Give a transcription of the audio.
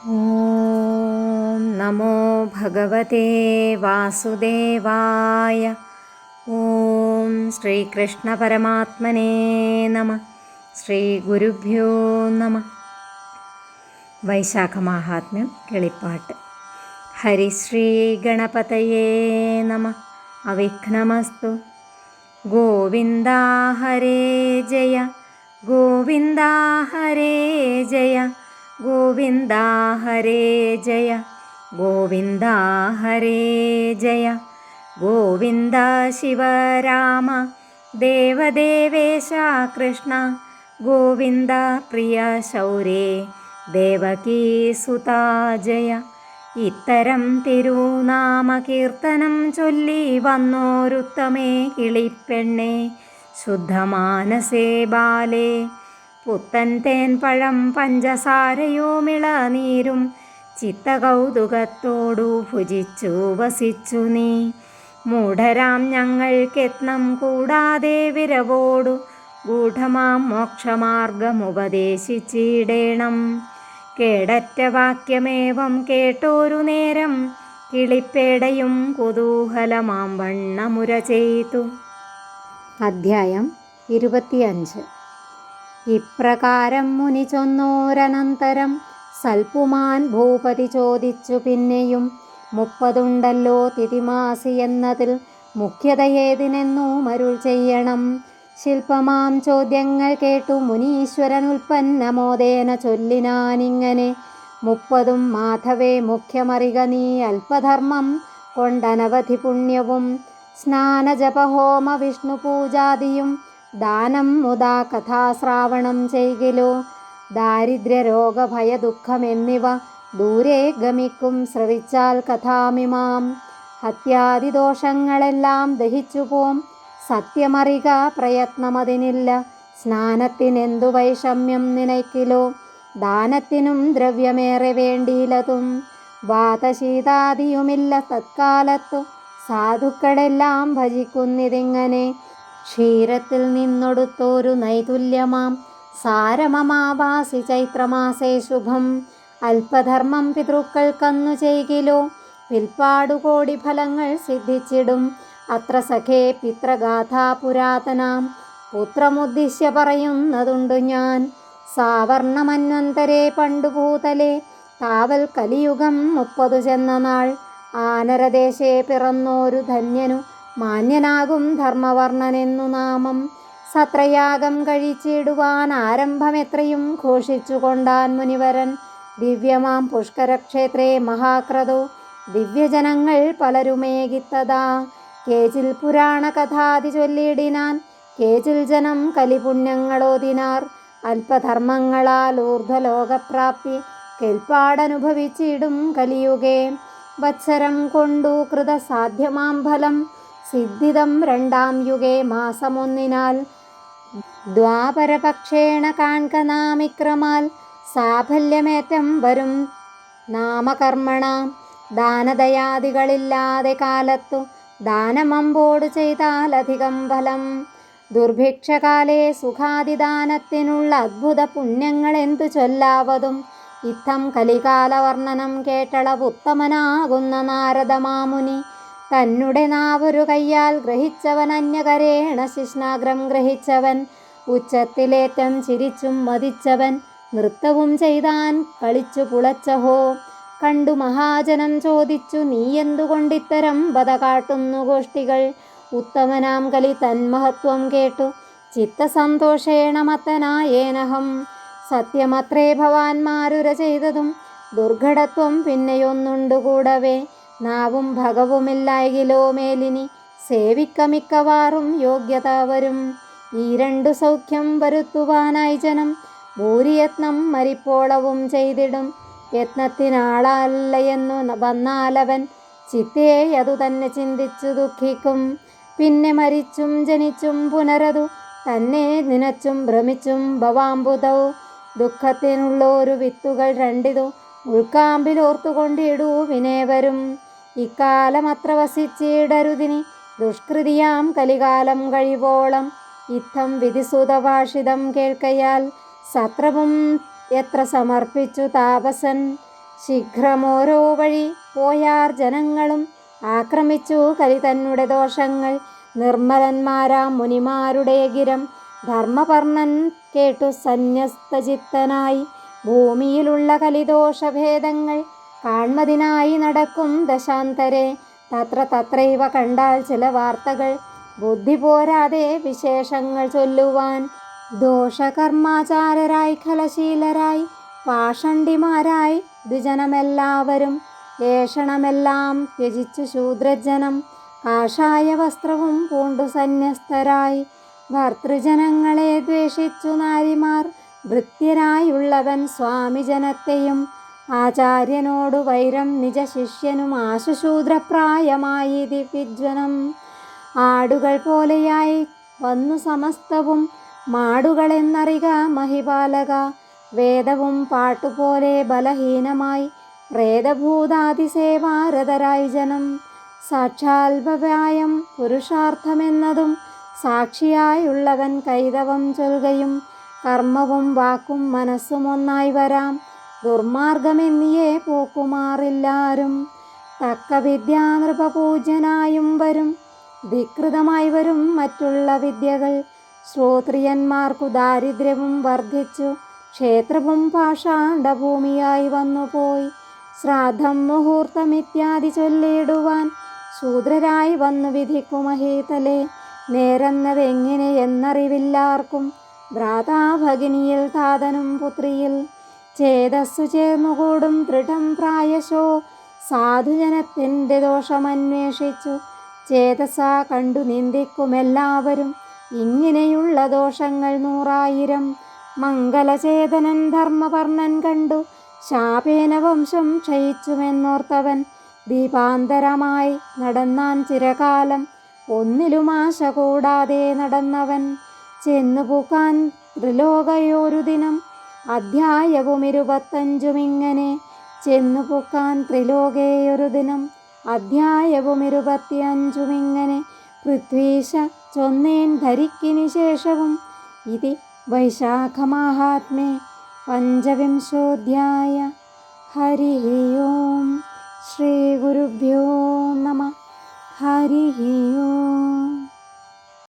ഓം നമോ ഭഗവതേ വാസുദേവായ. ഓം ശ്രീകൃഷ്ണ പരമാത്മനേ നമ. ശ്രീ ഗുരുഭ്യോ നമ. വൈശാഖ മാഹാത്മ്യം കിളിപ്പാട്ട്. ഹരിശ്രീ ഗണപതയേ നമ. അവിഘ്നമസ്തു. ഗോവിന്ദ ഹരേ ജയ, ഗോവിന്ദ ഹരേ ജയ, ഗോവിന്ദ ഹരേ ജയ, ഗോവിന്ദ ഹരേ ജയ. ഗോവിന്ദ ശിവരാമ ദേവദേവേശ കൃഷ്ണ, ഗോവിന്ദ പ്രിയ ശൗരേ ദേവകീ സുതാ ജയ. ഇത്തരം തിരുനാമകീർത്തനം ചൊല്ലി വന്നോരുത്തമേ കിളിപ്പെണ്ണേ, ശുദ്ധമാനസേ ബാലേ. പുത്തൻ തേൻ പഴം പഞ്ചസാരയോമിളനീരും ചിത്തകൗതുകത്തോടു ഭുജിച്ചു വസിച്ചു നീ. മൂഢരാം ഞങ്ങൾക്കെത്നം കൂടാതെ വിരവോടു ഗൂഢമാം മോക്ഷമാർഗമുപദേശിച്ചിടേണം. കേടറ്റ വാക്യമേവം കേട്ടോരു നേരം കിളിപ്പേടയും കുതൂഹലമാം വണ്ണമുര ചെയ്തു. അധ്യായം 25. ഇപ്രകാരം മുനി ചൊന്നോരനന്തരം സൽപുമാൻ ഭൂപതി ചോദിച്ചു പിന്നെയും, 30 തിഥിമാസി എന്നതിൽ മുഖ്യതയേതിനെന്നു മരുൾ ചെയ്യണം. ശില്പമാം ചോദ്യങ്ങൾ കേട്ടു മുനീശ്വരൻ ഉൽപ്പന്നമോദേന ചൊല്ലിനാനിങ്ങനെ, 30 മാധവേ മുഖ്യമറിക നീ അല്പധർമ്മം കൊണ്ടനവധി പുണ്യവും. സ്നാനജപഹോമ വിഷ്ണു പൂജാദിയും ദാനം മുതാ കഥാശ്രാവണം ചെയ്കിലോ. ദാരിദ്ര്യ രോഗഭയ ദുഃഖമെന്നിവ ദൂരെ ഗമിക്കും ശ്രവിച്ചാൽ കഥാമിമാം. ഹത്യാദിദോഷങ്ങളെല്ലാം ദഹിച്ചുപോം സത്യമറിക പ്രയത്നമതിനില്ല. സ്നാനത്തിനെന്തു വൈഷമ്യം നിനയ്ക്കിലോ, ദാനത്തിനും ദ്രവ്യമേറെ വേണ്ടിയിലതും. വാതശീതാദിയുമില്ല തത്കാലത്തു സാധുക്കളെല്ലാം ഭജിക്കുന്നിതിങ്ങനെ. ക്ഷീരത്തിൽ നിന്നൊടുത്തോരു നൈതുല്യമാം സാരമമാവാസി ചൈത്രമാസേ ശുഭം. അല്പധർമ്മം പിതൃക്കൾക്കന്നു ചെയ്കിലോ, പിൽപ്പാടുകോടി ഫലങ്ങൾ സിദ്ധിച്ചിടും. അത്ര സഖേ പിത്രഗാഥാ പുരാതനാം പുത്രമുദ്ദിശ്യ പറയുന്നതുണ്ടു ഞാൻ. സാവർണമന്വന്തരേ പണ്ടുഭൂതലേ താവൽ കലിയുഗം 30 ചെന്ന നാൾ. ആനരദേശേ പിറന്നോരു ധന്യനു മാന്യനാകും ധർമ്മവർണ്ണനെന്നു നാമം. സത്രയാഗം കഴിച്ചിടുവാൻ ആരംഭമെത്രയും ഘോഷിച്ചു കൊണ്ടാൻ മുനിവരൻ. ദിവ്യമാം പുഷ്കരക്ഷേത്രേ മഹാക്രതോ ദിവ്യജനങ്ങൾ പലരുമേകിത്തതാ. കേച്ചിൽ പുരാണ കഥാതി ചൊല്ലിടിനാൻ, കേച്ചിൽ ജനം കലിപുണ്യങ്ങളോതിനാർ. അല്പധർമ്മങ്ങളാൽ ഊർധ്വലോകപ്രാപ്തി കേൾപ്പാടനുഭവിച്ചിടും കലിയുഗേ. വത്സരം കൊണ്ടു കൃതസാധ്യമാം ഫലം സിദ്ധിതം 2-ാം യുഗേ മാസമൊന്നിനാൽ. ദ്വാപരപക്ഷേണ കാൺക നാമിക്രമാൽ സാഫല്യമേറ്റം വരും നാമകർമ്മണ. ദാനദയാദികളില്ലാതെ കാലത്തു ദാനമമ്പോട് ചെയ്താൽ അധികം ഫലം. ദുർഭിക്ഷകാലേ സുഖാദിദാനത്തിനുള്ള അദ്ഭുത പുണ്യങ്ങളെന്തു ചൊല്ലാവതും. ഇത്തം കലികാലവർണ്ണനം കേട്ടളവുത്തമനാകുന്ന നാരദമാമുനി, തന്നെ നാവൊരു കയ്യാൽ ഗ്രഹിച്ചവൻ അന്യകരേണ ശിഷ്ണാഗ്രം ഗ്രഹിച്ചവൻ. ഉച്ചത്തിലേറ്റം ചിരിച്ചും മതിച്ചവൻ നൃത്തവും ചെയ്താൻ കളിച്ചു പുളച്ചഹോ. കണ്ടു മഹാജനം ചോദിച്ചു, നീ എന്തുകൊണ്ടിത്തരം വധ കാട്ടുന്നു ഗോഷ്ഠികൾ. ഉത്തമനാം കലി തന്മഹത്വം കേട്ടു ചിത്തസന്തോഷേണ മത്തനായേനഹം. സത്യമത്രേ ഭവാന്മാരുര ചെയ്തതും ദുർഘടത്വം പിന്നെയൊന്നുണ്ടുകൂടവേ. നാവും ഭഗവുമില്ലായകിലോ മേലിനി സേവിക്കമിക്കവാറും യോഗ്യത വരും. ഈ 2 സൗഖ്യം വരുത്തുവാനായി ജനം ഭൂരിയത്നം മരിപ്പോളവും ചെയ്തിടും. യത്നത്തിനാളല്ലയെന്നു വന്നാലവൻ ചിത്തേ അതു തന്നെ ചിന്തിച്ചു ദുഃഖിക്കും. പിന്നെ മരിച്ചും ജനിച്ചും പുനരതു തന്നെ നിനച്ചും ഭ്രമിച്ചും ഭവാംബുധൗ. ദുഃഖത്തിനുള്ളൊരു വിത്തുകൾ 2 ഉൾക്കാമ്പിലോർത്തുകൊണ്ടിടൂ വിനേവരും. ഇക്കാലമത്ര വസിച്ചിടരുതിനി ദുഷ്കൃതിയാം കലികാലം കഴിവോളം. ഇത്തം വിധിസുതഭാഷിതം കേൾക്കയാൽ സത്രവും എത്ര സമർപ്പിച്ചു താപസൻ. ശീഘ്രമോരോ വഴി പോയാർ ജനങ്ങളും ആക്രമിച്ചു കലി തന്നെ ദോഷങ്ങൾ. നിർമ്മലന്മാരാം മുനിമാരുടെ ഗിരം ധർമ്മപർണൻ കേട്ടു സന്യസ്തചിത്തനായി. ഭൂമിയിലുള്ള കലിദോഷഭേദങ്ങൾ കാൺമതിനായി നടക്കും ദശാന്തരെ. തത്രൈവ കണ്ടാൽ ചില വാർത്തകൾ ബുദ്ധി പോരാതെ വിശേഷങ്ങൾ ചൊല്ലുവാൻ. ദോഷകർമാചാരരായി ഖലശീലരായി പാഷണ്ഡിമാരായി ദ്വിജനമെല്ലാവരും ഏഷണമെല്ലാം ത്യജിച്ചു ശൂദ്രജനം കാഷായ വസ്ത്രവും പൂണ്ടു സന്യസ്തരായി. ഭർതൃജനങ്ങളെ ദ്വേഷിച്ചു നാരിമാർ ഭൃത്യരായുള്ളവൻ സ്വാമിജനത്തെയും ആചാര്യനോടു വൈരം നിജ ശിഷ്യനും ആശുശൂദ്രപ്രായമായി ദിവ്യജ്വനം. ആടുകൾ പോലെയായി വന്നു സമസ്തവും മാടുകളെന്നറിക മഹിപാലക. വേദവും പാട്ടുപോലെ ബലഹീനമായി പ്രേതഭൂതാതിസേവാരതരായി ജനം. സാക്ഷാൽഭവായം പുരുഷാർത്ഥമെന്നതും സാക്ഷിയായുള്ളവൻ കൈതവം ചൊൽകയും കർമ്മവും വാക്കും മനസ്സും ഒന്നായി വരാം. ദുർമാർഗമെന്നിയേ പോക്കുമാറില്ലാരും. തക്ക വിദ്യാനൃപപൂജ്യനായും വരും ധികൃതമായി വരും മറ്റുള്ള വിദ്യകൾ. ശ്രോത്രിയന്മാർക്കു ദാരിദ്ര്യവും വർദ്ധിച്ചു ക്ഷേത്രവും പാഷാണ്ഡഭൂമിയായി വന്നുപോയി. ശ്രാദ്ധം മുഹൂർത്തമിത്യാദി ചൊല്ലിടുവാൻ ശൂദ്രരായി വന്നു വിധിക്കുമഹീതലെ. നേരെന്നതെങ്ങനെയെന്നറിവില്ലാർക്കും ഭ്രാതാഭഗിനിയിൽ താതനും പുത്രിയിൽ ചേതസ്സു ചേർന്നുകൂടും ദൃഢം പ്രായശോ. സാധുജനത്തിൻ്റെ ദോഷമന്വേഷിച്ചു ചേതസാ കണ്ടു നിന്ദിക്കുമെല്ലാവരും ഇങ്ങനെയുള്ള ദോഷങ്ങൾ 100,000. മംഗലചേതനൻ ധർമ്മപർണൻ കണ്ടു ശാപേന വംശം ക്ഷയിച്ചുമെന്നോർത്തവൻ ദീപാന്തരമായി നടന്നാൻ ചിരകാലം. ഒന്നിലും ആശ കൂടാതെ നടന്നവൻ ചെന്നുപൂക്കാൻ ത്രിലോകയൊരു ദിനം. അധ്യായവും 25 ചെന്നുപൂക്കാൻ ത്രിലോകയൊരു ദിനം. അധ്യായവും 25 പൃഥ്വീശ ചൊന്നേൻ ധരിക്കിനി ശേഷവും. ഇതി വൈശാഖമാഹാത്മ്യേ പഞ്ചവിംശോऽധ്യായ. ഹരി ഓം. ശ്രീ ഗുരുഭ്യോ നമഃ. ഹരി ഓം.